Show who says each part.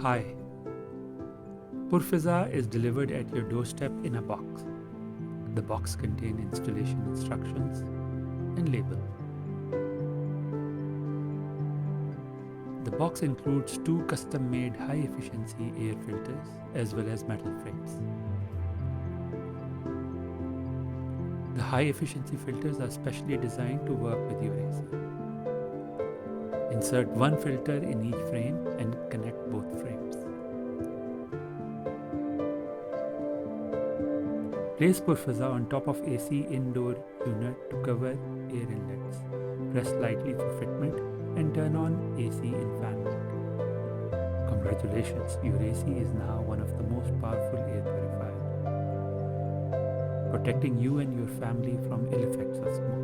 Speaker 1: Hi. Purfuzaa is delivered at your doorstep in a box. The box contains installation instructions and label. The box includes two custom-made high-efficiency air filters as well as metal frames. The high-efficiency filters are specially designed to work with your AC. Insert one filter in each frame and connect both frames. Place Purfuzaa on top of AC indoor unit to cover air inlets. Press lightly for fitment and turn on AC in fan mode. Congratulations, your AC is now one of the most powerful air purifiers, protecting you and your family from ill effects of smoke.